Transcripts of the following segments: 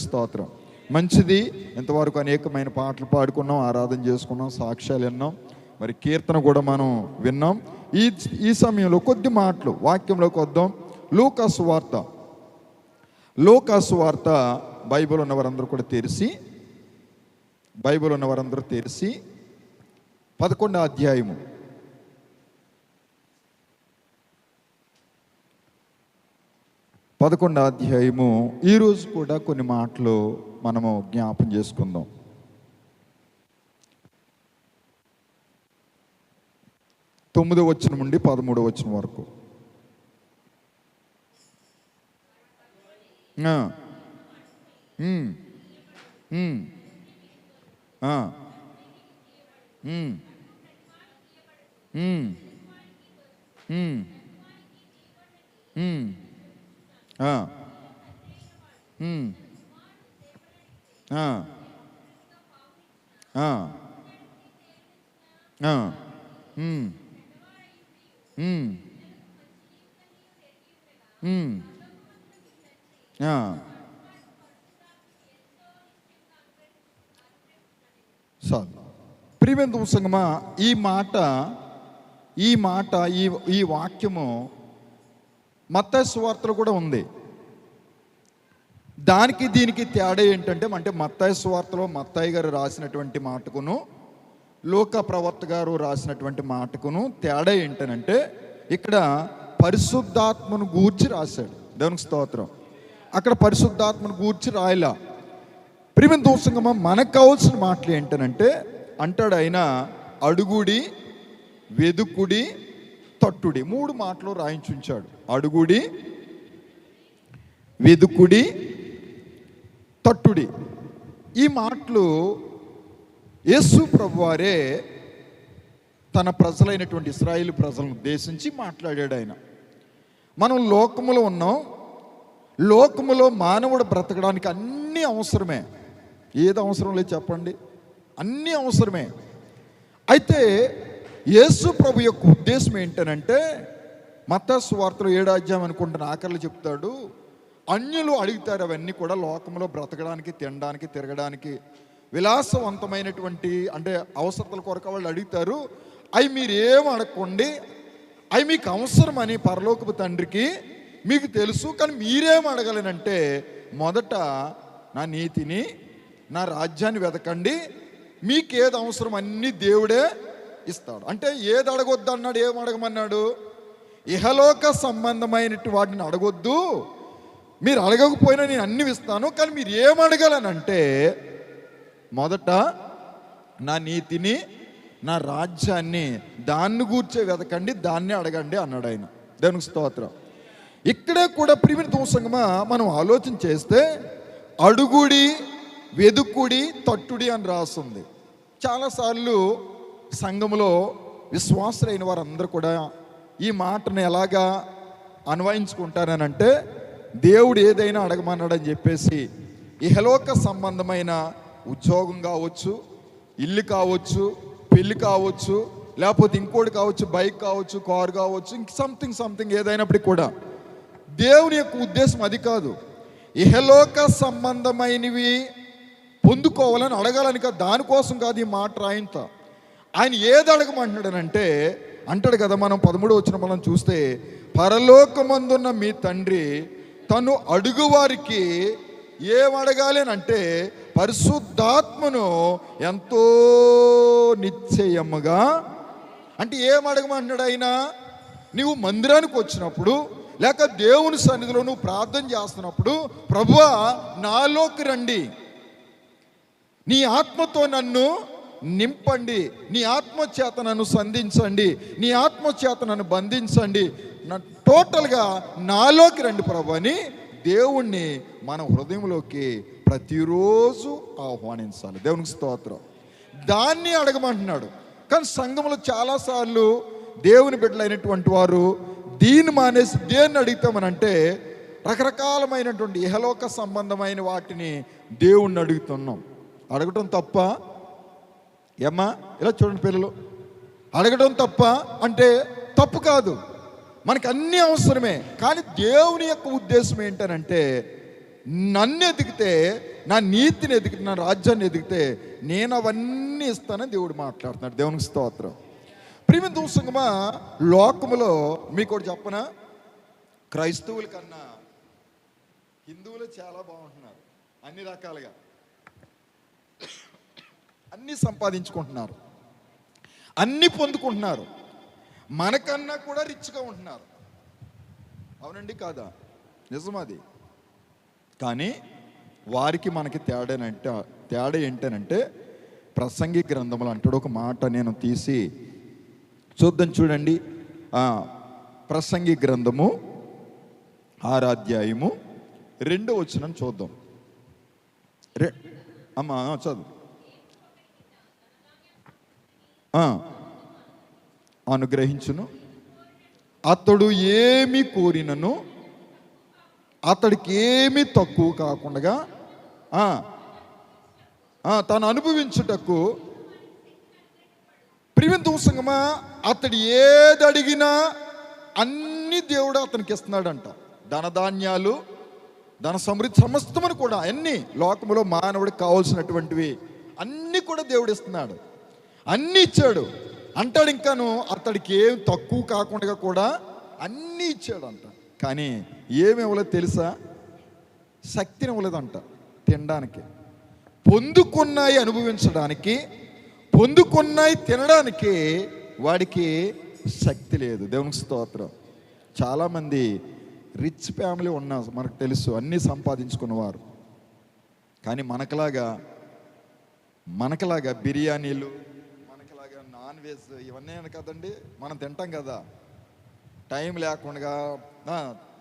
స్తోత్రం. మంచిది. ఇంతవరకు అనేకమైన పాటలు పాడుకున్నాం, ఆరాధన చేసుకున్నాం, సాక్ష్యాలు విన్నాం, మరి కీర్తన కూడా మనం విన్నాం. ఈ సమయంలో కొద్ది మాటలు వాక్యంలోకి వద్దాం. లూకాసు వార్త బైబిల్ ఉన్నవారందరూ కూడా తెరిచి 11వ అధ్యాయము. ఈరోజు కూడా కొన్ని మాటలు మనము జ్ఞాపం చేసుకుందాం. 9వ వచనం నుండి 13వ వచనం వరకు. ప్రియమైన సంగమా, ఈ వాక్యము మత్తయి సువార్తలో కూడా ఉంది. దానికి దీనికి తేడా ఏంటంటే, మత్తయి సువార్తలో మత్తయి గారు రాసినటువంటి మాటకును లూకా ప్రవక్త గారు రాసినటువంటి మాటకును తేడా ఏంటనంటే, ఇక్కడ పరిశుద్ధాత్మను గూర్చి రాశాడు. దేవునికి స్తోత్రం. అక్కడ పరిశుద్ధాత్మను గూర్చి రాయలా. ప్రియమైన దోషంగా మనకు కావాల్సిన మాటలు ఏంటనంటే, అంటాడు ఆయన, అడుగుడి, వెదుకుడి, తట్టుడి. 3 మాటలు రాయించుంచాడు. అడుగుడి, వెదుకుడి, తట్టుడి. ఈ మాటలు యేసు ప్రభువారే తన ప్రజలైనటువంటి ఇశ్రాయేలు ప్రజలను ఉద్దేశించి మాట్లాడాడు. ఆయన, మనం లోకములో ఉన్నాం. లోకములో మానవుడు బ్రతకడానికి అన్నీ అవసరమే. ఏది అవసరం లేదు చెప్పండి? అన్నీ అవసరమే. అయితే యేసు ప్రభు యొక్క ఉద్దేశం ఏంటనంటే, మత్తయి సువార్తలో 7వ అధ్యాయం అనుకుంటున్న ఆఖరిలో చెప్తాడు, అన్యులు అడుగుతారు అవన్నీ కూడా లోకంలో బ్రతకడానికి, తినడానికి, తిరగడానికి, విలాసవంతమైనటువంటి అవసరతల కొరకు వాళ్ళు అడుగుతారు. అవి మీరు ఏం అడగండి, అవి మీకు అవసరమని పరలోకపు తండ్రికి మీకు తెలుసు. కానీ మీరేం అడగలేనంటే, మొదట నా నీతిని, నా రాజ్యాన్ని వెతకండి, మీకేది అవసరం అన్నీ దేవుడే ఇస్తాడు. అంటే ఏది అడగొద్దు అన్నాడు? ఏం అడగమన్నాడు? ఇహలోక సంబంధమైన వాటిని అడగొద్దు, మీరు అడగకపోయినా నేను అన్ని ఇస్తాను, కానీ మీరు ఏం అడగాలనంటే మొదట నా నీతిని, నా రాజ్యాన్ని, దాన్ని గూర్చే వెతకండి, దాన్నే అడగండి అన్నాడు ఆయన. దేవునికి స్తోత్రం. ఇక్కడే కూడా ప్రియమైన దోషంగా మనం ఆలోచన చేస్తే, అడుగుడి, వెదుకుడి, తట్టుడి అని రాస్తుంది. చాలాసార్లు సంఘములో విశ్వాసులైన వారందరూ కూడా ఈ మాటను ఎలాగా అన్వయించుకుంటారనంటే, దేవుడు ఏదైనా అడగమన్నాడని చెప్పేసి ఇహలోక సంబంధమైన ఉద్యోగం కావచ్చు, ఇల్లు కావచ్చు, పెళ్ళి కావచ్చు, లేకపోతే ఇంకోటి కావచ్చు, బైక్ కావచ్చు, కారు కావచ్చు, ఇంక సంథింగ్ ఏదైనప్పటికీ కూడా దేవుని యొక్క ఉద్దేశం అది కాదు. ఇహలోక సంబంధమైనవి పొందుకోవాలని అడగాలని కాదు, దానికోసం కాదు ఈ మాట రాయింత. ఆయన ఏది అడగమంటున్నాడనంటే, అంటాడు కదా, మనం 13వ వచనం మనం చూస్తే, పరలోకమందున్న మీ తండ్రి తను అడుగువారికి ఏం అడగాలి అని అంటే, పరిశుద్ధాత్మను ఎంతో నిశ్చయముగా. అంటే ఏం అడగమంటున్నాడు ఆయన? నీవు మందిరానికి వచ్చినప్పుడు, లేక దేవుని సన్నిధిలో నువ్వు ప్రార్థన చేస్తున్నప్పుడు, ప్రభువా నాలోకి రండి, నీ ఆత్మతో నన్ను నింపండి, నీ ఆత్మ చేత నన్ను సంధించండి, నీ ఆత్మ చేత నన్ను బంధించండి, టోటల్గా నాలోకి రండి ప్రభు అని దేవుణ్ణి మన హృదయంలోకి ప్రతిరోజు ఆహ్వానించాలి. దేవునికి స్తోత్రం. దాన్ని అడగమంటున్నాడు. కానీ సంఘంలో చాలాసార్లు దేవుని బిడ్డలైనటువంటి వారు దీన్ని మానేసి దేన్ని అడుగుతామనంటే, రకరకాలమైనటువంటి ఇహలోక సంబంధమైన వాటిని దేవుణ్ణి అడుగుతున్నాం. అడగటం తప్ప ఏమ్మా? ఇలా చూడండి పిల్లలు, అడగడం తప్ప అంటే తప్పు కాదు, మనకు అన్నీ అవసరమే. కానీ దేవుని యొక్క ఉద్దేశం ఏంటనంటే, నన్ను ఎదిగితే, నా నీతిని ఎదిగితే, నా రాజ్యాన్ని ఎదిగితే నేను అవన్నీ ఇస్తానని దేవుడు మాట్లాడుతున్నాడు. దేవునికి స్తోత్రం. ప్రియమైన దూసంగమా, లోకములో మీకు ఒకటి చెప్పనా, క్రైస్తవుల కన్నా హిందువులు చాలా బాగుంటున్నారు. అన్ని రకాలుగా అన్నీ సంపాదించుకుంటున్నారు, అన్నీ పొందుకుంటున్నారు, మనకన్నా కూడా రిచ్గా ఉంటున్నారు. అవునండి కాదా? నిజమది. కానీ వారికి మనకి తేడా ఏంటనంటే, ప్రసంగి గ్రంథములు అంటాడు ఒక మాట, నేను తీసి చూద్దాం. చూడండి, ప్రసంగి గ్రంథము 6వ అధ్యాయము 2వ వచనం చూద్దాం. అమ్మా చదువు. అనుగ్రహించును, అతడు ఏమి కోరినను అతడికి ఏమి తక్కువ కాకుండా తను అనుభవించుటకు. ప్రియమైన దూసంగమా, అతడు ఏది అడిగినా అన్ని దేవుడు అతనికి ఇస్తున్నాడంట. ధనధాన్యాలు, ధన సమృద్ధి, సమస్తమని కూడా అన్ని లోకములో మానవుడికి కావాల్సినటువంటివి అన్నీ కూడా దేవుడు ఇస్తున్నాడు. అన్నీ ఇచ్చాడు అంటాడు. ఇంకాను అతడికి ఏం తక్కువ కాకుండా కూడా అన్నీ ఇచ్చాడు అంట. కానీ ఏమి ఇవ్వలేదు తెలుసా? శక్తిని ఇవ్వలేదంట తినడానికి. పొందుకున్నాయి అనుభవించడానికి, పొందుకున్నాయి తినడానికి వాడికి శక్తి లేదు. దేవునికి స్తోత్రం. చాలామంది రిచ్ ఫ్యామిలీ ఉన్నా మనకు తెలుసు, అన్నీ సంపాదించుకున్నవారు. కానీ మనకలాగా బిర్యానీలు, మనకలాగా నాన్ వెజ్ ఇవన్నీ కదండి మనం తింటాం కదా, టైం లేకుండా,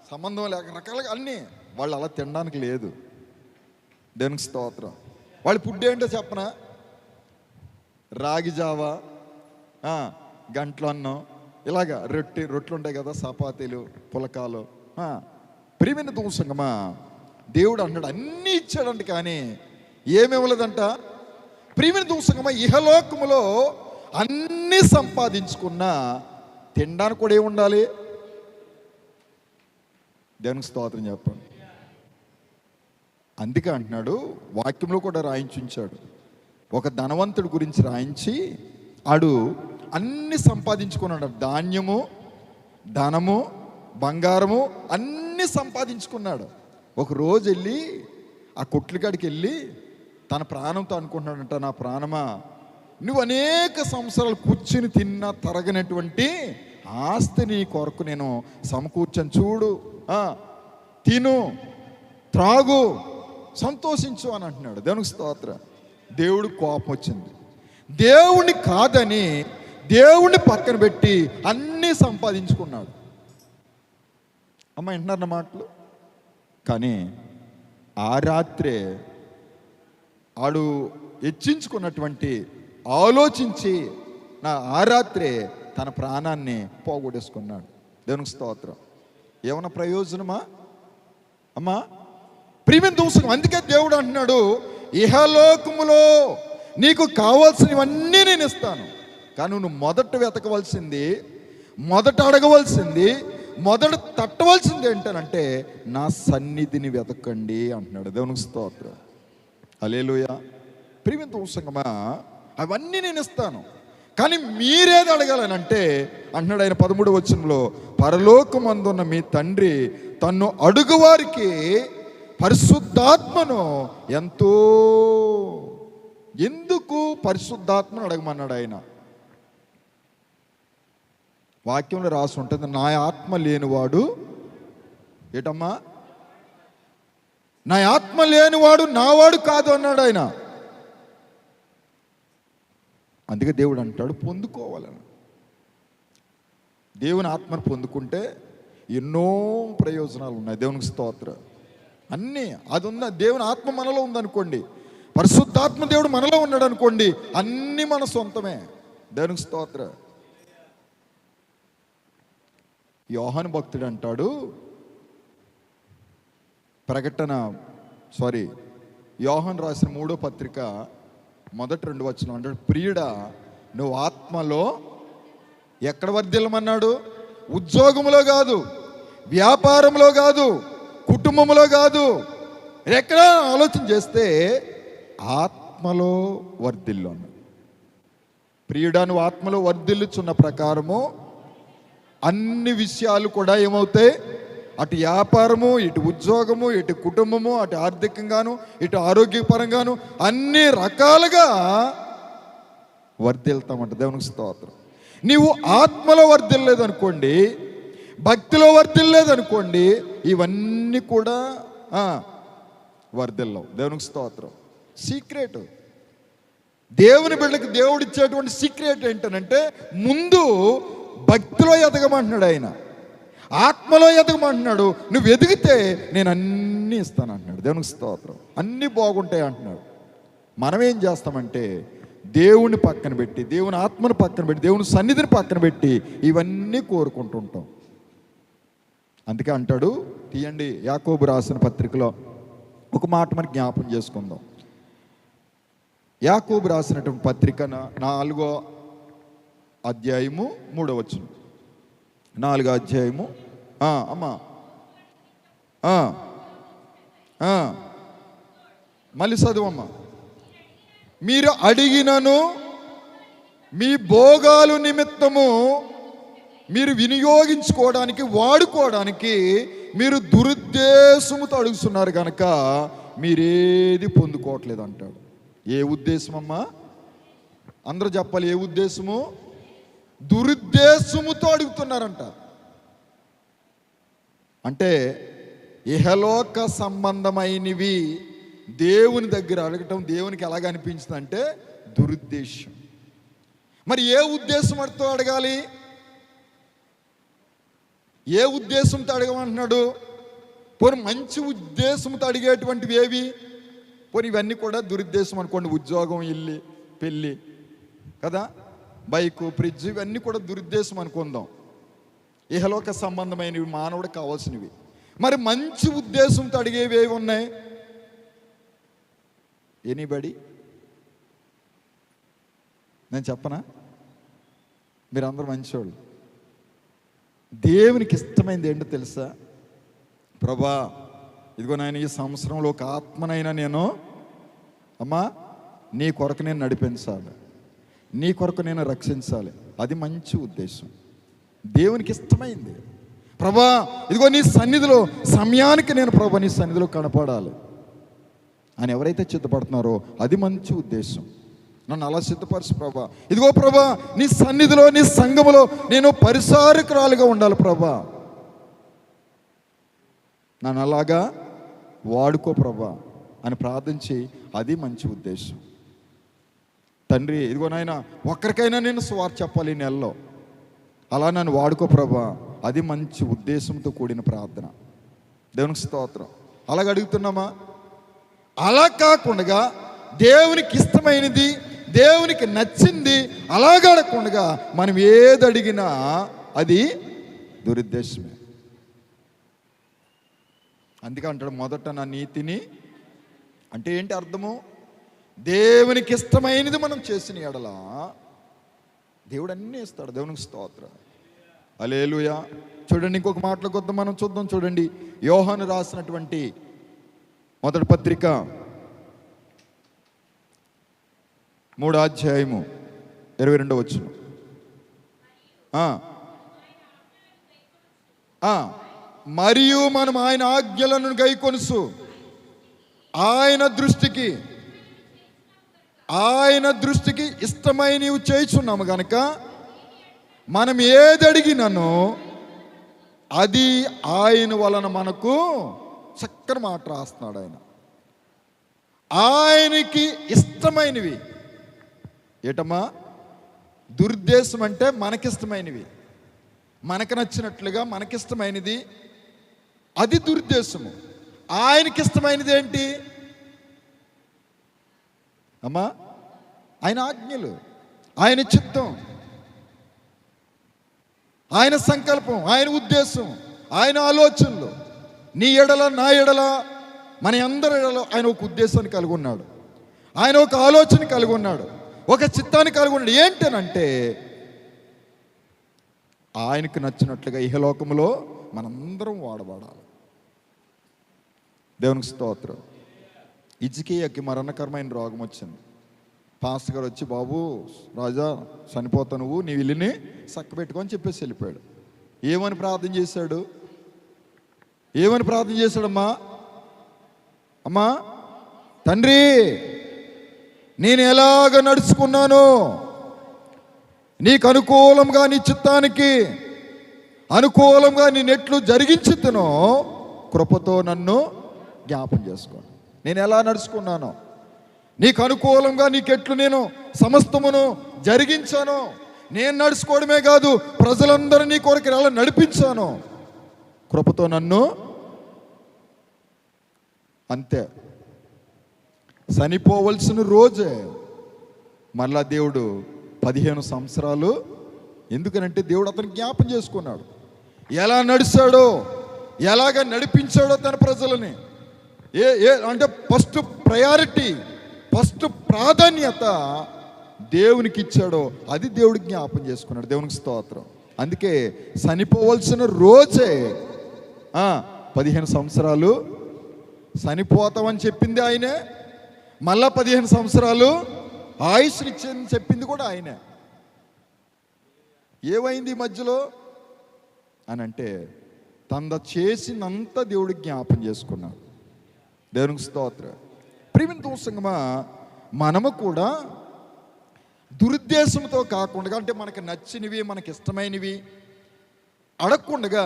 సంబంధం లేక రకాలుగా అన్నీ. వాళ్ళు అలా తినడానికి లేదు. దేవునికి స్తోత్రం. వాళ్ళ ఫుడ్ ఏంటో చెప్పనా? రాగి జావా, గంటలు అన్నం, ఇలాగా రొట్టెలు ఉంటాయి కదా, చపాతీలు, పులకాలు. ప్రియమైన దూసంగమా, దేవుడు అన్నాడు అన్నీ ఇచ్చాడంట, కానీ ఏమివ్వలేదంట. ప్రియమైన దూసంగమా, ఇహలోకములో అన్నీ సంపాదించుకున్నా తినడానికి కూడా ఏముండాలి? దేవునికి స్తోత్రం చెప్పండి. అందుకే అంటున్నాడు, వాక్యంలో కూడా రాయించుంచాడు. ఒక ధనవంతుడి గురించి రాయించి, ఆడు అన్ని సంపాదించుకున్నాడు. ధాన్యము, ధనము, బంగారము అన్నీ సంపాదించుకున్నాడు. ఒక రోజు వెళ్ళి ఆ కొట్లకాడికి వెళ్ళి తన ప్రాణంతో అనుకుంటున్నాడంట, నా ప్రాణమా, నువ్వు అనేక సంవత్సరాలు కూర్చుని తిన్నా తరగనటువంటి ఆస్తి నీ కొరకు నేను సమకూర్చని, చూడు, తిను, త్రాగు, సంతోషించు అని అంటున్నాడు. దేవునికి స్తోత్రం. దేవుడు కోపం వచ్చింది. దేవుణ్ణి కాదని దేవుణ్ణి పక్కన పెట్టి అన్నీ సంపాదించుకున్నాడు. అమ్మ వింటున్నారన్న మాటలు. కానీ ఆ రాత్రే ఆడు హెచ్చించుకున్నటువంటి ఆలోచించి ఆ రాత్రే తన ప్రాణాన్ని పోగొట్టేసుకున్నాడు. దేవునికి స్తోత్రం. ఏమన్నా ప్రయోజనమా అమ్మా? ప్రియమైన దూషణం. అందుకే దేవుడు అంటున్నాడు, ఇహలోకములో నీకు కావాల్సినవన్నీ నేను ఇస్తాను, కానీ నువ్వు మొదట వెతకవలసింది, మొదట అడగవలసింది, మొదట తట్టవలసింది ఏంటనంటే నా సన్నిధిని వెతకండి అంటున్నాడు. దేవునికి స్తోత్రం. హల్లెలూయా. ప్రియమైన దూషణమా, అవన్నీ నేను ఇస్తాను, కానీ మీరేది అడగాలనంటే అంటున్నాడు ఆయన 13వ వచనంలో, పరలోకమందున్న మీ తండ్రి తన్ను అడుగువారికి పరిశుద్ధాత్మను ఎంతో. ఎందుకు పరిశుద్ధాత్మను అడగమన్నాడు ఆయన? వాక్యంలో రాసి ఉంటుంది, నా ఆత్మ లేనివాడు, ఏటమ్మా, నా ఆత్మ లేనివాడు నావాడు కాదు అన్నాడు ఆయన. అందుకే దేవుడు అంటాడు పొందుకోవాలని. దేవుని ఆత్మను పొందుకుంటే ఎన్నో ప్రయోజనాలు ఉన్నాయి. దేవునికి స్తోత్రం. అన్నీ అది ఉన్న దేవుని ఆత్మ మనలో ఉందనుకోండి, పరిశుద్ధాత్మ దేవుడు మనలో ఉన్నాడు అనుకోండి, అన్నీ మన సొంతమే. దేవునికి స్తోత్రం. యోహాను భక్తుడు అంటాడు, యోహాను రాసిన 3వ పత్రిక మొదటి 2 వచనం అంటాడు, ప్రియుడా నువ్వు ఆత్మలో ఎక్కడ వర్ధిల్లమన్నాడు? ఉద్యోగంలో కాదు, వ్యాపారంలో కాదు, కుటుంబంలో కాదు, ఎక్కడ ఆలోచన చేస్తే ఆత్మలో వర్ధిల్లు అన్నాడు. ప్రియుడా, నువ్వు ఆత్మలో వర్ధిల్లుచున్న ప్రకారము అన్ని విషయాలు కూడా ఏమవుతాయి? అటు వ్యాపారము, ఇటు ఉద్యోగము, ఇటు కుటుంబము, అటు ఆర్థికంగాను, ఇటు ఆరోగ్యపరంగాను అన్ని రకాలుగా వర్ధిల్తామంట. దేవునికి స్తోత్రం. నీవు ఆత్మలో వర్ధిల్లేదనుకోండి, భక్తిలో వర్ధిల్లేదనుకోండి, ఇవన్నీ కూడా వర్ధిల్లవు. దేవునికి స్తోత్రం. సీక్రెట్, దేవుని బిడ్డలకు దేవుడు ఇచ్చేటువంటి సీక్రెట్ ఏంటనంటే, ముందు భక్తిలో ఎదగమంటున్నాడు ఆయన, ఆత్మలో ఎదగమంటున్నాడు. నువ్వు ఎదిగితే నేను అన్నీ ఇస్తాను అంటున్నాడు. దేవునికి స్తోత్రం. అన్నీ బాగుంటాయి అంటున్నాడు. మనం ఏం చేస్తామంటే దేవుని పక్కన పెట్టి, దేవుని ఆత్మను పక్కన పెట్టి, దేవుని సన్నిధిని పక్కన పెట్టి ఇవన్నీ కోరుకుంటుంటాం. అందుకే అంటాడు, తీయండి యాకోబు రాసిన పత్రికలో ఒక మాట మనకి జ్ఞాపం చేసుకుందాం. యాకోబు రాసినటువంటి పత్రిక 4వ అధ్యాయము 3వ వచనం. 4వ అధ్యాయము అమ్మా మళ్ళీ చదువమ్మా. మీరు అడిగినను మీ భోగాలు నిమిత్తము మీరు వినియోగించుకోవడానికి, వాడుకోవడానికి మీరు దురుద్దేశముతో అడుగుతున్నారు కనుక మీరేది పొందుకోవట్లేదు అంటాడు. ఏ ఉద్దేశం అమ్మా? అందరూ చెప్పాలి. ఏ ఉద్దేశము? దురుద్దేశముతో అడుగుతున్నారంట. అంటే ఇహలోక సంబంధమైనవి దేవుని దగ్గర అడగటం దేవునికి ఎలాగ అనిపించింది అంటే దురుద్దేశం. మరి ఏ ఉద్దేశంతో అడగాలి? ఏ ఉద్దేశంతో అడగమంటున్నాడు? పోనీ మంచి ఉద్దేశంతో అడిగేటువంటివి ఏవి? పోనీ ఇవన్నీ కూడా దురుద్దేశం అనుకోండి. ఉద్యోగం, ఇల్లు, పెళ్ళి కదా, బైకు, ఫ్రిడ్జ్, ఇవన్నీ కూడా దురుద్దేశం అనుకుందాం. ఇహలోక సంబంధమైనవి, మానవుడికి కావాల్సినవి. మరి మంచి ఉద్దేశంతో అడిగేవి ఏవి ఉన్నాయి? ఎనీబడి? నేను చెప్పనా? మీరందరూ మంచివాళ్ళు. దేవునికి ఇష్టమైనది ఏంటో తెలుసా? ప్రభా, ఇదిగో నాయన, ఈ సంవత్సరంలో ఒక ఆత్మనైనా నేను అమ్మా నీ కొరకు నేను నడిపించాలి, నీ కొరకు నేను రక్షించాలి. అది మంచి ఉద్దేశం, దేవునికి ఇష్టమైంది. ప్రభా, ఇదిగో నీ సన్నిధిలో సమయానికి నేను ప్రభా నీ సన్నిధిలో కనపడాలి అని ఎవరైతే సిద్ధపడుతున్నారో అది మంచి ఉద్దేశం. నన్ను అలా సిద్ధపరచు ప్రభా. ఇదిగో ప్రభా, నీ సన్నిధిలో, నీ సంఘములో నేను పరిచారకురాలుగా ఉండాలి ప్రభా, నన్ను అలాగా వాడుకో ప్రభా అని ప్రార్థించి, అది మంచి ఉద్దేశం. తండ్రి, ఇదిగో నాయన, ఒక్కరికైనా నేను సువార్త చెప్పాలి ఈ నెలలో, అలా నన్ను వాడుకో ప్రభా, అది మంచి ఉద్దేశంతో కూడిన ప్రార్థన. దేవునికి స్తోత్రం. అలాగ అడుగుతున్నామా? అలా కాకుండా దేవునికి ఇష్టమైనది, దేవునికి నచ్చింది అలాగ అడగకుండా మనం ఏది అడిగినా అది దురుద్దేశమే. అందుకే అంటాడు, మొదట నా నీతిని, అంటే ఏంటి అర్థము? దేవునికి ఇష్టమైనది మనం చేసిన ఎడల దేవుడు అన్నీ ఇస్తాడు. దేవునికి స్తోత్రం. హల్లెలూయా. చూడండి, ఇంకొక మాటల కొద్ది మనం చూద్దాం. చూడండి, యోహాను రాసినటువంటి మొదటి పత్రిక 3వ అధ్యాయము 22వ వచనం. మరియు మనం ఆయన ఆజ్ఞలను గైకొనుసు ఆయన దృష్టికి ఇష్టమైనవి చేయుచున్నాము గనక మనం ఏది అడిగినానో అది ఆయన వలన మనకు, చక్కని మాట రాస్తున్నాడు ఆయన, ఆయనకి ఇష్టమైనవి. ఏటమ్మా? దురుద్దేశం అంటే మనకిష్టమైనవి, మనకు నచ్చినట్లుగా మనకిష్టమైనది, అది దురుద్దేశము. ఆయనకిష్టమైనది ఏంటి అమ్మా? ఆయన ఆజ్ఞలు, ఆయన చిత్తం, ఆయన సంకల్పం, ఆయన ఉద్దేశం, ఆయన ఆలోచనలు. నీ ఎడల, నా ఎడల, మన అందరి ఎడల ఆయన ఒక ఉద్దేశాన్ని కలిగి ఉన్నాడు, ఆయన ఒక ఆలోచన కలిగి ఉన్నాడు, ఒక చిత్తాన్ని కలిగి ఉన్నాడు. ఏంటనంటే ఆయనకు నచ్చినట్లుగా ఇహలోకములో మనందరం వాడబడాలి. దేవునికి స్తోత్రం. హిజ్కియాకి మరణకరమైన రోగం వచ్చింది. పాస్టర్ గారు వచ్చి, బాబు రాజా చనిపోతా, నువ్వు నీ ఇల్లుని చక్కబెట్టుకొని చెప్పేసి వెళ్ళిపోయాడు. ఏమని ప్రార్థన చేశాడు? ఏమని ప్రార్థన చేశాడమ్మా? అమ్మా తండ్రి, నేను ఎలాగ నడుచుకున్నాను, నీకు అనుకూలంగా, నీ చిత్తానికి అనుకూలంగా నేనెట్లు జరిగించుతునో కృపతో నన్ను జ్ఞాపం చేసుకో. నేను ఎలా నడుచుకున్నానో, నీకు అనుకూలంగా నీకెట్లు నేను సమస్తమును జరిగించాను. నేను నడుచుకోవడమే కాదు, ప్రజలందరూ నీ కొరకు ఎలా నడిపించాను, కృపతో నన్ను. అంతే. చనిపోవలసిన రోజే మళ్ళా దేవుడు 15 సంవత్సరాలు, ఎందుకనంటే దేవుడు అతను జ్ఞాపం చేసుకున్నాడు, ఎలా నడిచాడో, ఎలాగ నడిపించాడో తన ప్రజలని. అంటే ఫస్ట్ ప్రయారిటీ, ఫస్ట్ ప్రాధాన్యత దేవునికి ఇచ్చాడో అది దేవుడు జ్ఞాపం చేసుకున్నాడు. దేవునికి స్తోత్రం. అందుకే చనిపోవలసిన రోజే 15 సంవత్సరాలు చనిపోతామని చెప్పింది ఆయనే, మళ్ళా 15 సంవత్సరాలు ఆయుష్నిచ్చని చెప్పింది కూడా ఆయనే. ఏమైంది మధ్యలో అని అంటే, తన చేసినంత దేవుడు జ్ఞాపం చేసుకున్నాడు. దేవునికి స్తోత్రం. ప్రియమైన సంగమా, మనము కూడా దురుద్దేశంతో కాకుండా, అంటే మనకు నచ్చినవి, మనకి ఇష్టమైనవి అడగకుండా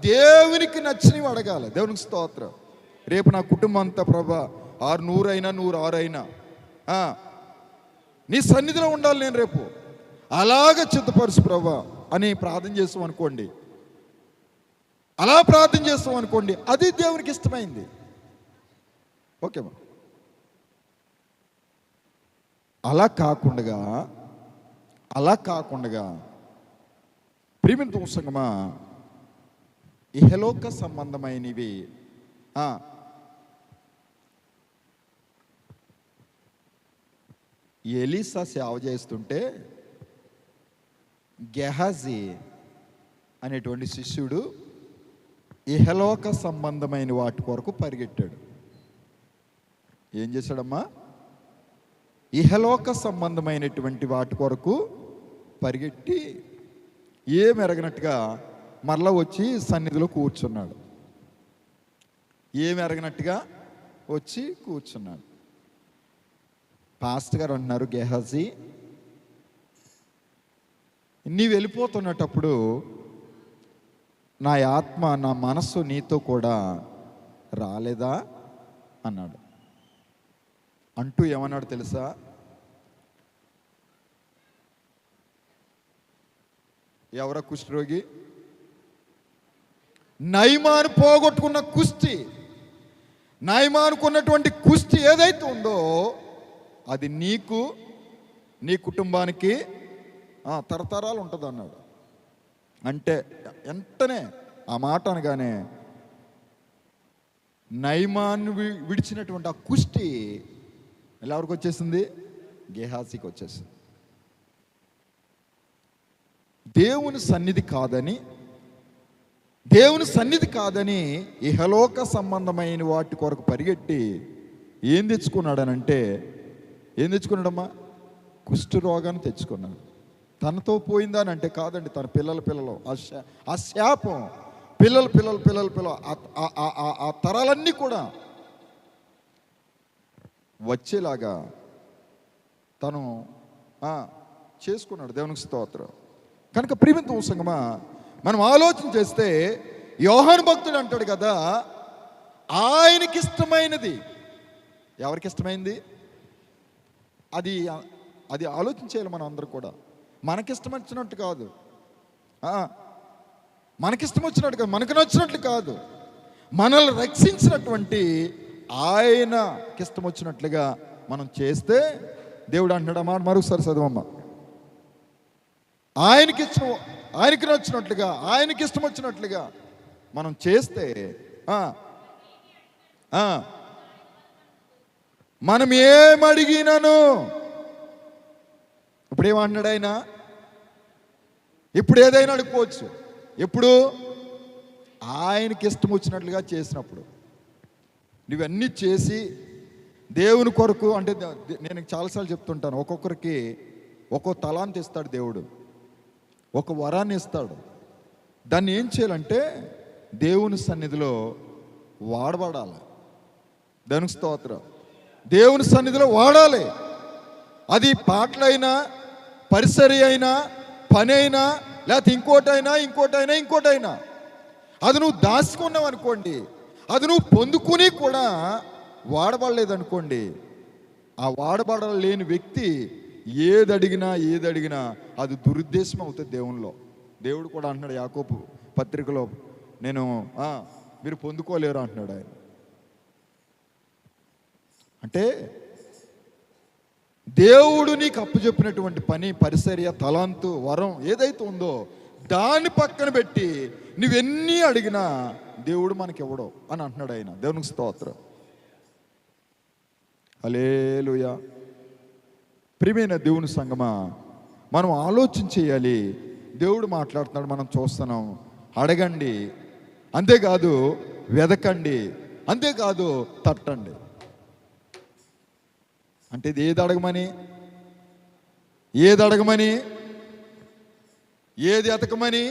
దేవునికి నచ్చినవి అడగాలి. దేవునికి స్తోత్రం. రేపు నా కుటుంబం అంతా ప్రభా 100 అయినా 106 అయినా నీ సన్నిధిలో ఉండాలి నేను రేపు, అలాగ చిత్తపరుచు ప్రభా అని ప్రార్థన చేస్తాం అనుకోండి, అలా ప్రార్థన చేస్తాం అనుకోండి, అది దేవునికి ఇష్టమైంది. ఓకేమా? అలా కాకుండా ప్రియమైన సంగమా, ఇహలోక సంబంధమైనవి ఎలీసా సేవ చేస్తుంటే గెహాజీ అనేటువంటి శిష్యుడు ఇహలోక సంబంధమైన వాటి కొరకు పరిగెట్టాడు. ఏం చేశాడమ్మా? ఇహలోక సంబంధమైనటువంటి వాటి కొరకు పరిగెట్టి ఏం ఎరగనట్టుగా మరలా వచ్చి సన్నిధిలో కూర్చున్నాడు. ఏం ఎరగనట్టుగా వచ్చి కూర్చున్నాడు. పాస్టర్ గారు అంటున్నారు, గెహాజీ, నీవు వెళ్ళిపోతున్నటప్పుడు నా ఆత్మ, నా మనస్సు నీతో కూడా రాలేదా అన్నాడు. అంటూ ఏమన్నాడు తెలుసా? ఎవరా కుష్ఠరోగి? నయమాను పోగొట్టుకున్న కుష్టి, నయమానుకున్నటువంటి కుష్టి ఏదైతే ఉందో అది నీకు, నీ కుటుంబానికి తరతరాలు ఉంటుంది అన్నాడు. అంటే వెంటనే ఆ మాట అనగానే నయమాను విడిచినటువంటి ఆ కుష్టి ఎవరికి వచ్చేసింది? గెహాజీకి వచ్చేసింది. దేవుని సన్నిధి కాదని ఇహలోక సంబంధమైన వాటి కొరకు పరిగెట్టి ఏం తెచ్చుకున్నాడనంటే, ఏం తెచ్చుకున్నాడమ్మా? కుష్ఠ రోగాన్ని తెచ్చుకున్నాడు. తనతో పోయిందని అంటే కాదండి, తన పిల్లలు ఆ శాపం పిల్లలు ఆ తరాలన్నీ కూడా వచ్చేలాగా తను చేసుకున్నాడు. దేవునికి స్తోత్రం. కనుక ప్రియమైన సంగమా, మనం ఆలోచన చేస్తే యోహాను భక్తుడు అంటాడు కదా, ఆయనకి ఇష్టమైనది. ఎవరికి ఇష్టమైంది? అది ఆలోచించేయాలి మనం అందరూ కూడా. మనకిష్టం వచ్చినట్టు కాదు, మనకిష్టం వచ్చినట్టు కాదు, మనకు నచ్చినట్లు కాదు, మనల్ని రక్షించినటువంటి ఆయనకి ఇష్టం వచ్చినట్లుగా మనం చేస్తే దేవుడు అంటున్నాడు. అమ్మా మరొకసారి చదవమ్మా. ఆయనకి నచ్చినట్లుగా, ఆయనకి ఇష్టం వచ్చినట్లుగా మనం చేస్తే మనం ఏమడిగినాను, ఇప్పుడు ఏమంటున్నాడు ఆయన? ఇప్పుడు ఏదైనా అడుక్కోవచ్చు. ఎప్పుడు? ఆయనకి ఇష్టం వచ్చినట్లుగా చేసినప్పుడు. నువ్వన్నీ చేసి దేవుని కొరకు అంటే నేను చాలాసార్లు చెప్తుంటాను, ఒక్కొక్కరికి ఒక్కో తలాంతి ఇస్తాడు దేవుడు, ఒక వరాన్ని ఇస్తాడు. దాన్ని ఏం చేయాలంటే దేవుని సన్నిధిలో వాడబడాలి. దేవునికి స్తోత్రం. దేవుని సన్నిధిలో వాడాలి. అది పాటలైనా, పరిసరి అయినా, పని అయినా, లేకపోతే ఇంకోటైనా అది నువ్వు దాచుకున్నావు అనుకోండి, అది నువ్వు పొందుకుని కూడా వాడబడలేదనుకోండి, ఆ వాడబడలేని వ్యక్తి ఏది అడిగినా అది దురుద్దేశం అవుతుంది దేవునిలో. దేవుడు కూడా అంటున్నాడు యాకోబు పత్రికలో, మీరు పొందుకోలేరు అంటున్నాడు ఆయన. అంటే దేవుడు నీకు అప్పచెప్పినటువంటి పని, పరిసర్య, తలాంతు, వరం ఏదైతే ఉందో దాన్ని పక్కన పెట్టి నువ్వెన్ని అడిగినా దేవుడు మనకి ఇవ్వడు అని అంటున్నాడు ఆయన. దేవునికి స్తోత్రం. హల్లెలూయా. ప్రియమైన దేవుని సంగమా, మనం ఆలోచన చేయాలి. దేవుడు మాట్లాడుతున్నాడు, మనం చూస్తున్నాం. అడగండి, అంతేకాదు వెదకండి, అంతేకాదు తట్టండి. అంటే ఇది ఏది అడగమని, ఏది ఎతకమని,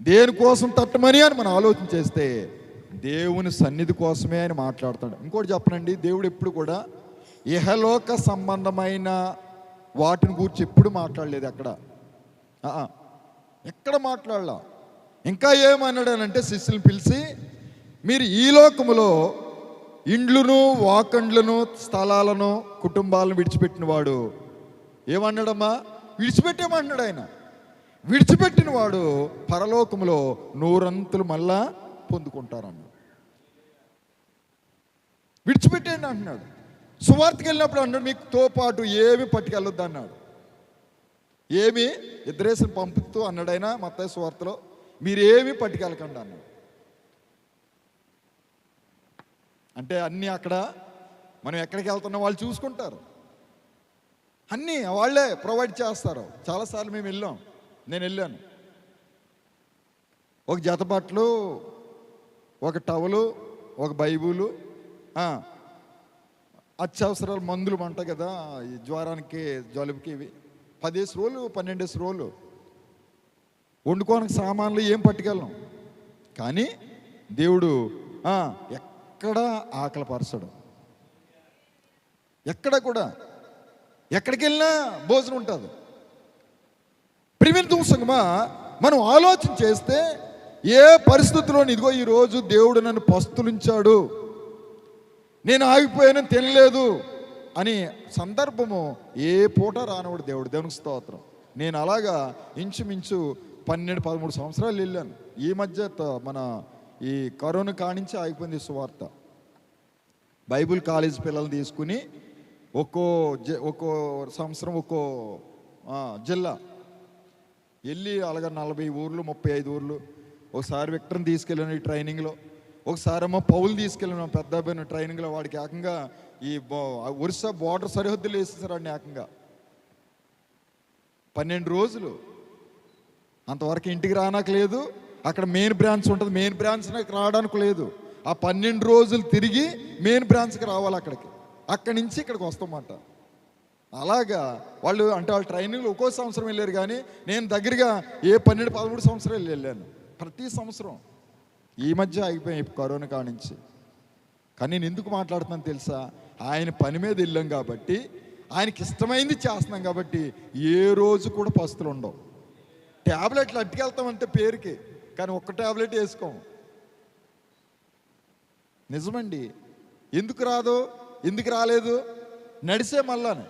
దేనికోసం తట్టమని అని మనం ఆలోచన చేస్తే దేవుని సన్నిధి కోసమే ఆయన మాట్లాడతాడు. ఇంకోటి చెప్పనండి, దేవుడు ఎప్పుడు కూడా ఇహలోక సంబంధమైన వాటిని గురించి ఎప్పుడు మాట్లాడలేదు. ఎక్కడ మాట్లాడలా. ఇంకా ఏమన్నాడనంటే శిష్యులను పిలిచి, మీరు ఈ లోకములో ఇండ్లను, వాకండ్లను, స్థలాలను, కుటుంబాలను విడిచిపెట్టిన వాడు ఏమన్నాడమ్మా? విడిచిపెట్టేమన్నాడు ఆయన. విడిచిపెట్టిన వాడు పరలోకములో 100 మళ్ళా పొందుకుంటారన్నాడు. విడిచిపెట్టేయండి అంటున్నాడు. సువార్తకి వెళ్ళినప్పుడు అన్నాడు, మీతో పాటు ఏమి పట్టుకెళ్ళొద్దు అన్నాడు. ఏమి ఇద్దరేసిన పంపుతూ అన్నాడు ఆయన మత్తయి సువార్తలో, మీరేమి పట్టుకెళ్ళకండి అన్నాడు. అంటే అన్నీ అక్కడ మనం ఎక్కడికి వెళ్తున్నా వాళ్ళు చూసుకుంటారు, అన్నీ వాళ్ళే ప్రొవైడ్ చేస్తారు. చాలాసార్లు మేము వెళ్ళాం, నేను వెళ్ళాను. ఒక జత బట్టలు, ఒక టవలు, ఒక బైబులు, అత్యవసరాలు, మందులు అంట కదా ఈ జ్వరానికి, జలుబుకి, ఇవి 10 రోజులు 12 రోజులు వండుకోనికి సామాన్లు ఏం పట్టుకెళ్ళం. కానీ దేవుడు ఎక్కడ ఆకలిపరచడు. ఎక్కడ కూడా, ఎక్కడికి వెళ్ళినా భోజనం ఉంటుంది. ప్రియమైన సంగమా, మనం ఆలోచన చేస్తే ఏ పరిస్థితుల్లో ఇదిగో ఈరోజు దేవుడు నన్ను పస్తులుంచాడు, నేను ఆగిపోయాను, తినలేదు అని సందర్భము ఏ పూట రానవాడు దేవుడు. దేవునికి స్తోత్రం. నేను అలాగా ఇంచుమించు 12-13 సంవత్సరాలు వెళ్ళాను. ఈ మధ్య మన ఈ కరోనా కానించి ఆగిపోయింది సువార్త. బైబుల్ కాలేజ్ పిల్లల్ని తీసుకుని ఒక్కో సంవత్సరం ఒక్కో జిల్లా వెళ్ళి అలాగా 40 ఊర్లు 35 ఊర్లు. ఒకసారి విక్టర్ని తీసుకెళ్ళాను ఈ ట్రైనింగ్లో, ఒకసారి ఏమో పౌలు తీసుకెళ్ళాను పెద్ద అబ్బాయిని ట్రైనింగ్లో. వాడికి ఏకంగా ఈ ఒరిస్సా బోర్డర్ సరిహద్దులు వేసేసారు వాడిని ఏకంగా 12 రోజులు. అంతవరకు ఇంటికి రానాక లేదు, అక్కడ మెయిన్ బ్రాంచ్ ఉంటుంది, మెయిన్ బ్రాంచ్ రావడానికి లేదు. ఆ 12 రోజులు తిరిగి మెయిన్ బ్రాంచ్కి రావాలి అక్కడికి, అక్కడి నుంచి ఇక్కడికి వస్తామంట. అలాగా వాళ్ళు అంటే వాళ్ళ ట్రైనింగ్లో ఒక్కో సంవత్సరం వెళ్ళారు, కానీ నేను దగ్గరగా 12-13 సంవత్సరాలు వెళ్ళాను ప్రతి సంవత్సరం. ఈ మధ్య ఆగిపోయాయి కరోనా కానించి. కానీ నేను ఎందుకు మాట్లాడుతున్నాను తెలుసా? ఆయన పని మీద వెళ్ళాం కాబట్టి, ఆయనకి ఇష్టమైంది చేస్తున్నాం కాబట్టి ఏ రోజు కూడా పస్తులు ఉండవు. ట్యాబ్లెట్లు అట్టుకెళ్తామంటే పేరుకి, కానీ ఒక్క ట్యాబ్లెట్ వేసుకోము. నిజమండి. ఎందుకు రాదు, ఎందుకు రాలేదు? నడిసే మళ్ళాను.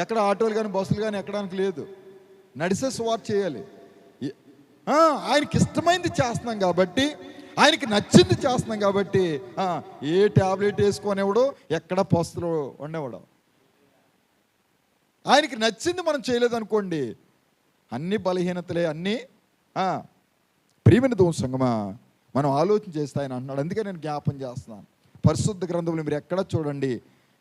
ఎక్కడ ఆటోలు కానీ బస్సులు కానీ ఎక్కడానికి లేదు, నడిసే సువార్త చేయాలి. ఆయనకి ఇష్టమైంది చేస్తున్నాం కాబట్టి, ఆయనకి నచ్చింది చేస్తున్నాం కాబట్టి ఏ ట్యాబ్లెట్ వేసుకొనివ్వడు, ఎక్కడ పస్తులు ఉండేవాడు. ఆయనకి నచ్చింది మనం చేయలేదనుకోండి, అన్ని బలహీనతలే, అన్నీ. ప్రియమైన దేవుని సంగమా, మనం ఆలోచన చేస్తే ఆయన అంటున్నాడు. అందుకే నేను జ్ఞాపం చేస్తున్నాను, పరిశుద్ధ గ్రంథంలో మీరు ఎక్కడ చూడండి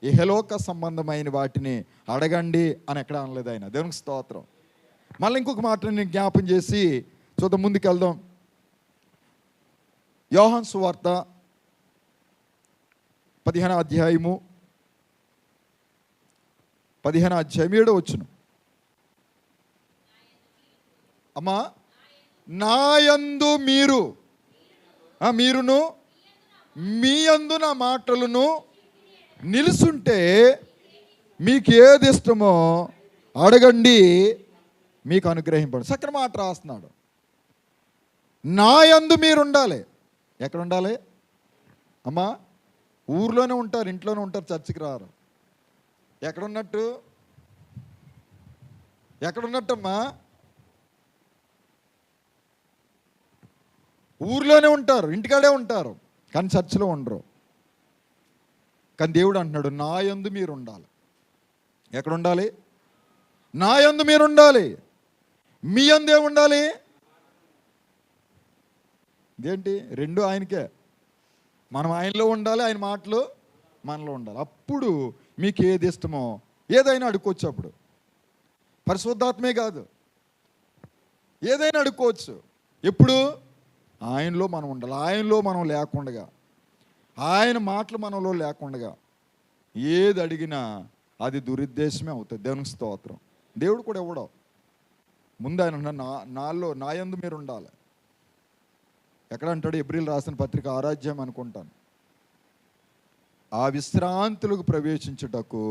ఇహలోక సంబంధమైన వాటిని అడగండి అని ఎక్కడ అనలేదు ఆయన. దేవునికి స్తోత్రం. మళ్ళీ ఇంకొక మాట నేను జ్ఞాపం చేసి చూద్దాం, ముందుకు వెళ్దాం. యోహాను సువార్త 15వ అధ్యాయము 15వ అధ్యాయం 7వ వచనం. అమ్మా, నా యందు మీరును మీ యందు నా మాటలను నిలుసుంటే మీకు ఏది ఇష్టమో అడగండి, మీకు అనుగ్రహింపండి. చక్కని మాట రాస్తున్నాడు. నా యందు మీరు ఉండాలి. ఎక్కడ ఉండాలి అమ్మా? ఊర్లోనే ఉంటారు, ఇంట్లోనే ఉంటారు, చర్చికి రారు. ఎక్కడున్నట్టమ్మా? ఊర్లోనే ఉంటారు, ఇంటికాడే ఉంటారు, కానీ చర్చిలో ఉండరు. కానీ దేవుడు అంటున్నాడు, నా యందు మీరు ఉండాలి. ఎక్కడ ఉండాలి? నా యందు మీరు ఉండాలి. మీ యందు ఏముండాలి? ఇదేంటి? రెండు ఆయనకే. మనం ఆయనలో ఉండాలి, ఆయన మాటలు మనలో ఉండాలి. అప్పుడు మీకు ఏది ఇష్టమో ఏదైనా అడుక్కోవచ్చు. అప్పుడు పరిశుద్ధాత్మే కాదు, ఏదైనా అడుక్కోవచ్చు. ఎప్పుడు? ఆయనలో మనం ఉండాలి. ఆయనలో మనం లేకుండగా, ఆయన మాటలు మనలో లేకుండగా ఏది అడిగినా అది దురుద్దేశమే అవుతుంది. దేవునికి స్తోత్రం. దేవుడు కూడా ఇవ్వడం. ముందు ఆయన నా యందు మీరు ఉండాలి. ఎక్కడ అంటాడు? ఎబ్రిల్ రాసిన పత్రిక 6వ అధ్యాయం అనుకుంటాను. ఆ విశ్రాంతులకు ప్రవేశించుటకు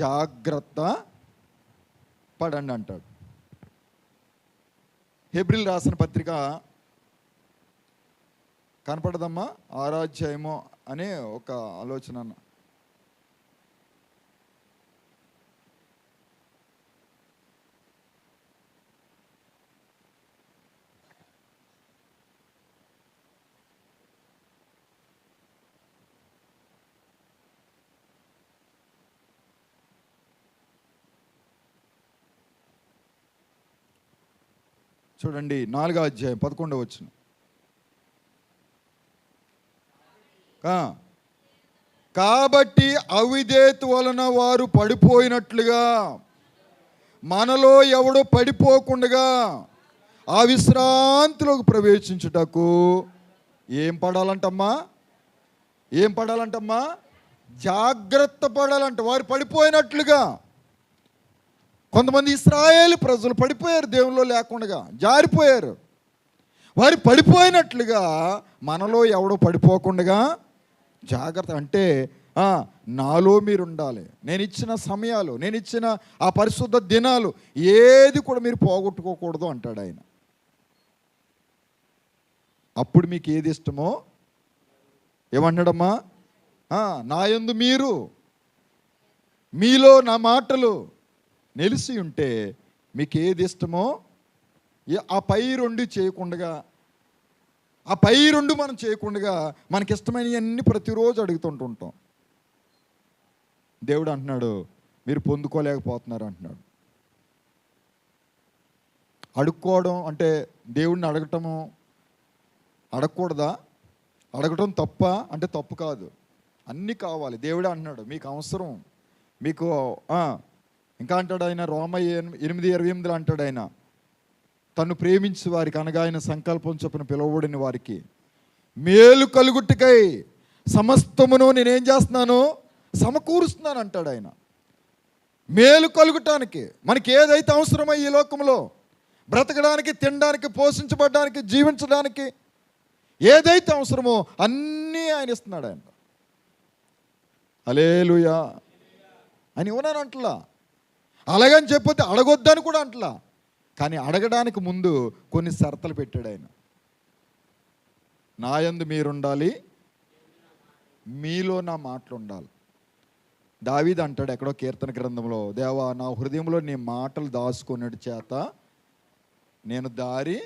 జాగ్రత్త పడండి అంటాడు. ఎబ్రిల్ రాసిన పత్రిక కనపడదమ్మా? 6వ అధ్యాయము అనే ఒక ఆలోచన. చూడండి, 4వ అధ్యాయం 11వ వచనం. కాబట్టి అవిధేయత వలన వారు పడిపోయినట్లుగా మనలో ఎవడో పడిపోకుండా ఆ విశ్రాంతిలోకి ప్రవేశించుటకు ఏం పడాలంటమ్మా? జాగ్రత్త పడాలంట. వారు పడిపోయినట్లుగా. కొంతమంది ఇశ్రాయేలు ప్రజలు పడిపోయారు, దేవుల్లో లేకుండా జారిపోయారు. వారు పడిపోయినట్లుగా మనలో ఎవడో పడిపోకుండా జాగ్రత్త. అంటే నాలో మీరు ఉండాలి. నేను ఇచ్చిన సమయాలు, నేను ఇచ్చిన ఆ పరిశుద్ధ దినాలు ఏది కూడా మీరు పోగొట్టుకోకూడదు అంటాడు ఆయన. అప్పుడు మీకు ఏది ఇష్టమో ఏమన్నాడమ్మా? నా యందు మీలో నా మాటలు నిలిచి ఉంటే మీకు ఏది ఇష్టమో ఆ పై రెండు చేయకుండా, ఆ పై రెండు మనం చేయకుండా మనకిష్టమైనవన్నీ ప్రతిరోజు అడుగుతుంటుంటాం. దేవుడు అంటున్నాడు, మీరు పొందుకోలేకపోతున్నారు అంటున్నాడు. అడుక్కోవడం అంటే దేవుడిని అడగకూడదా? అడగటం తప్ప అంటే తప్పు కాదు. అన్నీ కావాలి. దేవుడే అంటున్నాడు మీకు అవసరం. మీకు ఇంకా అంటాడు ఆయన, రోమయ్య 8:28 అంటాడు ఆయన, తను ప్రేమించి వారికి అనగా ఆయన సంకల్పం చొప్పున పిలువబడిన వారికి మేలు కలుగుట్టుకై సమస్తమును నేనేం చేస్తున్నాను? సమకూరుస్తున్నాను అంటాడు ఆయన. మేలు కలుగుటానికి మనకి ఏదైతే అవసరమో ఈ లోకంలో బ్రతకడానికి, తినడానికి, పోషించబడడానికి, జీవించడానికి ఏదైతే అవసరమో అన్నీ ఆయన ఇస్తున్నాడు. ఆయన హల్లెలూయా అని ఇవ్వనని అంటలా. అలాగని చెప్పితే అడగొద్దని కూడా అంటలా. కానీ అడగడానికి ముందు కొన్ని షరతులు పెట్టాడు ఆయన. నా యందు మీరుండాలి, మీలో నా మాటలు ఉండాలి. దావీదు అంటాడు ఎక్కడో కీర్తన గ్రంథంలో, దేవా నా హృదయంలో నీ మాటలు దాచుకున్నాడు చేత నేను దారి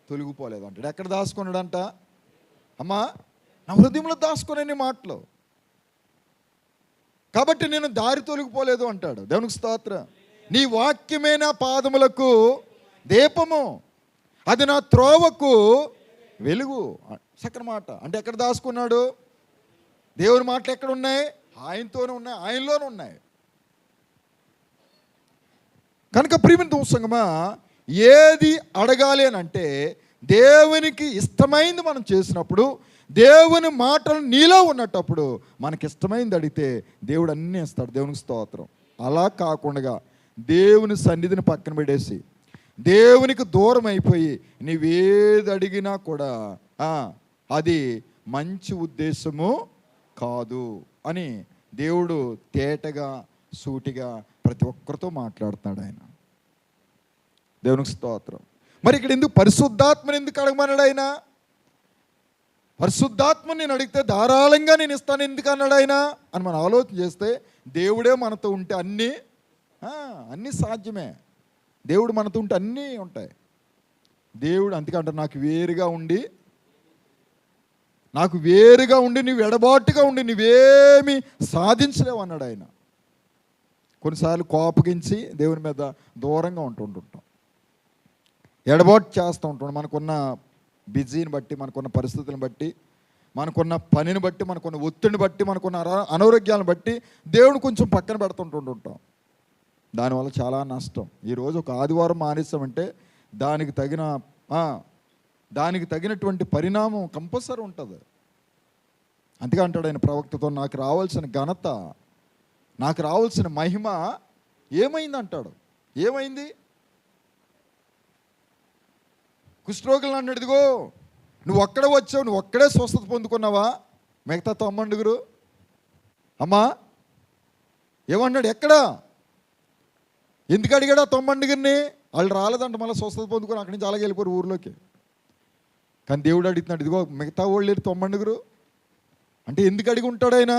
తొలగిపోలేదు అంటాడు. ఎక్కడ దాచుకున్నాడంట? అమ్మా, నా హృదయంలో దాచుకునే నీ మాటలు, కాబట్టి నేను దారి తొలగిపోలేదు అంటాడు. దేవునికి స్తోత్రం. నీ వాక్యమే నా పాదములకు దీపము, అది నా త్రోవకు వెలుగు. చక్కని మాట. అంటే ఎక్కడ దాచుకున్నాడు? దేవుని మాటలు ఎక్కడ ఉన్నాయి? ఆయనతోనే ఉన్నాయి, ఆయనలోనే ఉన్నాయి. కనుక ప్రియమైన సంగమా, ఏది అడగాలి అని అంటే దేవునికి ఇష్టమైంది మనం చేసినప్పుడు, దేవుని మాటలు నీలో ఉన్నటప్పుడు మనకిష్టమైంది అడిగితే దేవుడు అన్నీ ఇస్తాడు. దేవునికి స్తోత్రం. అలా కాకుండా దేవుని సన్నిధిని పక్కన పెట్టేసి దేవునికి దూరం అయిపోయి నీవేది అడిగినా కూడా అది మంచి ఉద్దేశము కాదు అని దేవుడు తేటగా సూటిగా ప్రతి ఒక్కరితో మాట్లాడుతున్నాడు ఆయన. దేవునికి స్తోత్రం. మరి ఇక్కడ ఎందుకు పరిశుద్ధాత్మని ఎందుకు అడగమన్నాడు ఆయన? పరిశుద్ధాత్మని నేను అడిగితే ధారాళంగా నేను ఇస్తాను ఎందుకు అన్నాడు ఆయన అని మనం ఆలోచన చేస్తే, దేవుడే మనతో ఉంటే అన్నీ సాధ్యమే. దేవుడు మనతో ఉంటే అన్నీ ఉంటాయి. దేవుడు అందుకంటారు, నాకు వేరుగా ఉండి నువ్వు ఎడబాటుగా ఉండి నువ్వేమీ సాధించలేవు అన్నాడు ఆయన. కొన్నిసార్లు కోపగించి దేవుని మీద దూరంగా ఉంటుంటాం, ఎడబాటు చేస్తూ ఉంటాం. మనకున్న బిజీని బట్టి, మనకున్న పరిస్థితులను బట్టి, మనకున్న పనిని బట్టి, మనకున్న ఒత్తిడిని బట్టి, మనకున్న అనారోగ్యాలను బట్టి దేవుని కొంచెం పక్కన పెడుతుంటుంటాం. దానివల్ల చాలా నష్టం. ఈరోజు ఒక ఆదివారం మానేసామంటే దానికి తగినటువంటి పరిణామం కంపల్సరీ ఉంటుంది. అందుకే అంటాడు ఆయన ప్రవక్తతో, నాకు రావాల్సిన ఘనత, నాకు రావాల్సిన మహిమ ఏమైంది అంటాడు. ఏమైంది? కుష్ఠరోగులను అన్నాడు, ఇదిగో నువ్వు ఒక్కడే వచ్చావు, నువ్వు ఒక్కడే స్వస్థత పొందుకున్నావా? మిగతా 90 అమ్మా ఏమన్నాడు? ఎక్కడా? ఎందుకు అడిగాడు ఆ 90 వాళ్ళు రాలేదంట, మళ్ళీ స్వస్థత పొందుకొని అక్కడి నుంచి అలాగే వెళ్ళిపోరు ఊర్లోకి. కానీ దేవుడు అడుగుతున్నాడు, ఇదిగో మిగతా వాళ్ళు 90 అంటే ఎందుకు అడిగి ఉంటాడు ఆయన?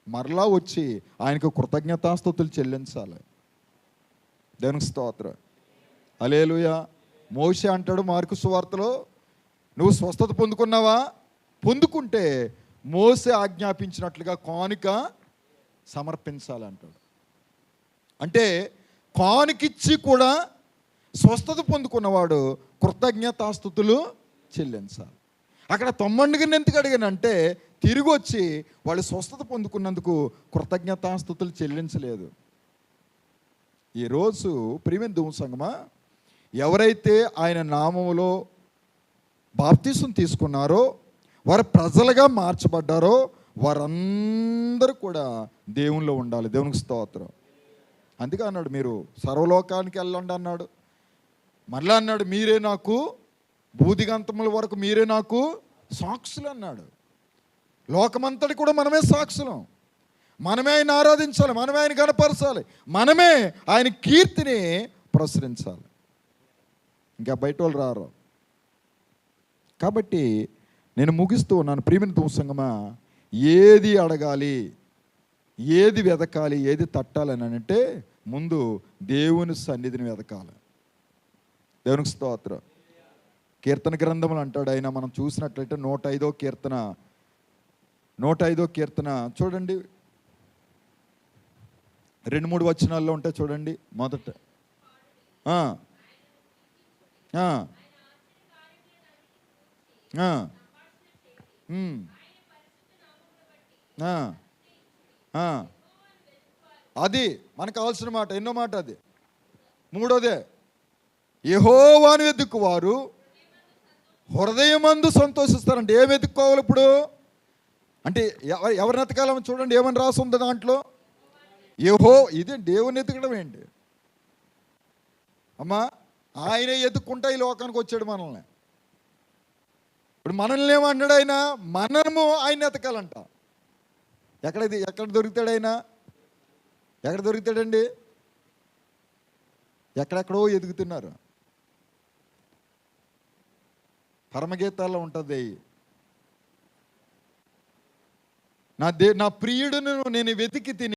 మరలా వచ్చి ఆయనకు కృతజ్ఞతాస్తుతులు చెల్లించాలి. దేవునికి స్తోత్రం. హల్లెలూయా. మోషే అంటాడు మార్కు సువార్తలో, నువ్వు స్వస్థత పొందుకున్నావా? పొందుకుంటే మోషే ఆజ్ఞాపించినట్లుగా కానుక సమర్పించాలంటాడు. అంటే కానుకిచ్చి కూడా స్వస్థత పొందుకున్నవాడు కృతజ్ఞతాస్తుతులు చెల్లించాలి. అక్కడ 90 ఎందుకు అడిగానంటే, తిరిగి వచ్చి వాళ్ళు స్వస్థత పొందుకున్నందుకు కృతజ్ఞతాస్తుతులు చెల్లించలేదు. ఈరోజు ప్రియమైన దేవుని సంగమా, ఎవరైతే ఆయన నామములో బాప్తీసం తీసుకున్నారో, వారు ప్రజలుగా మార్చబడ్డారో, వారందరూ కూడా దేవునిలో ఉండాలి. దేవునికి స్తోత్రం. అందుకే అన్నాడు, మీరు సర్వలోకానికి వెళ్ళండి అన్నాడు. మళ్ళా అన్నాడు, మీరే నాకు భూదిగంతముల వరకు మీరే నాకు సాక్షులు అన్నాడు. లోకమంతటి కూడా మనమే సాక్షులం. మనమే ఆయన ఆరాధించాలి, మనమే ఆయన కనపరచాలి, మనమే ఆయన కీర్తిని ప్రసరించాలి. ఇంకా బయట వాళ్ళు రారు. కాబట్టి నేను ముగిస్తూ ఉన్నాను. ప్రియమైన దేవుని సంగమా, ఏది అడగాలి, ఏది వెదకాలి, ఏది తట్టాలని అంటే ముందు దేవుని సన్నిధిని వెదకాలి. దేవునికి స్తోత్రం. కీర్తన గ్రంథములు అంటాడు ఆయన. మనం చూసినట్లయితే 105వ కీర్తన చూడండి, 2-3 వచనాల్లో ఉంటాయి చూడండి. మొదట అది మనకు కావాల్సిన మాట. ఎన్నో మాట అది? 3వదే, యెహోవాను వెతుక్కువారు హృదయమందు సంతోషిస్తారంటే ఏం వెతుక్కోవాలి ఇప్పుడు? అంటే ఎవరిని ఎతకాలని చూడండి, ఏమని రాసి ఉంది దాంట్లో? ఇది దేవుని ఎతకడం ఏంటి అమ్మా? ఆయనే ఎత్తుక్కుంటా ఈ లోకానికి వచ్చాడు మనల్ని. ఇప్పుడు మనల్ని ఏమన్నాడు ఆయన? మనము ఆయన ఎతకాలంట. ఎక్కడ దొరుకుతాడు ఆయన? ఎక్కడ దొరుకుతాడండి? ఎక్కడెక్కడో ఎదుగుతున్నారు. పరమగీతాల్లో ఉంటుంది, నా ప్రియుడును నేను వెతికి తిని